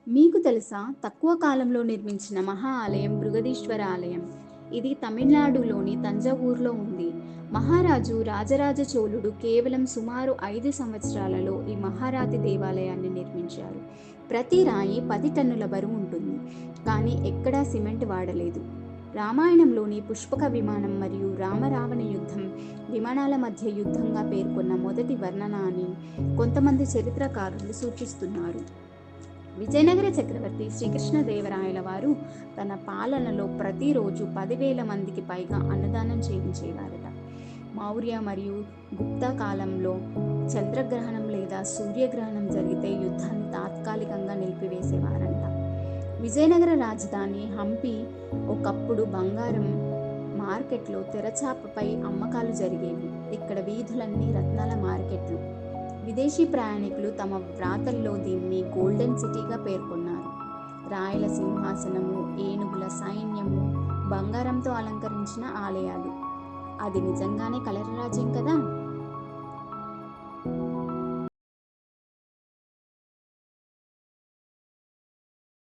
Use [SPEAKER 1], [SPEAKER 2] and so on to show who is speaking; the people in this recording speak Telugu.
[SPEAKER 1] మీకు తెలుసా, తక్కువ కాలంలో నిర్మించిన మహా ఆలయం బృహదీశ్వర ఆలయం. ఇది తమిళనాడులోని తంజావూరులో ఉంది. మహారాజు రాజరాజ చోళుడు కేవలం సుమారు 5 సంవత్సరాలలో ఈ మహారాతి దేవాలయాన్ని నిర్మించారు. ప్రతి రాయి 10 టన్నుల బరువు ఉంటుంది, కానీ ఎక్కడా సిమెంట్ వాడలేదు. రామాయణంలోని పుష్పక విమానం మరియు రామరావణ యుద్ధం విమానాల మధ్య యుద్ధంగా పేర్కొన్న మొదటి వర్ణన అని కొంతమంది చరిత్రకారులు సూచిస్తున్నారు. విజయనగర చక్రవర్తి శ్రీకృష్ణదేవరాయల వారు తన పాలనలో ప్రతిరోజు 10,000 మందికి పైగా అన్నదానం చేయించేవారట. మౌర్య మరియు గుప్తా కాలంలో చంద్రగ్రహణం లేదా సూర్యగ్రహణం జరిగితే యుద్ధాన్ని తాత్కాలికంగా నిలిపివేసేవారంట. విజయనగర రాజధాని హంపి ఒకప్పుడు బంగారం మార్కెట్లో తెరచాపపై అమ్మకాలు జరిగేవి. ఇక్కడ వీధులన్నీ రత్నాల మార్కెట్లు. విదేశీ ప్రయాణికులు తమ వ్రాతల్లో దీన్ని గోల్డెన్ సిటీగా పేర్కొన్నారు. రాయల సింహాసనము, ఏనుగుల సైన్యము, బంగారంతో అలంకరించిన ఆలయాలు. అది నిజంగానే కలర రాజ్యం కదా.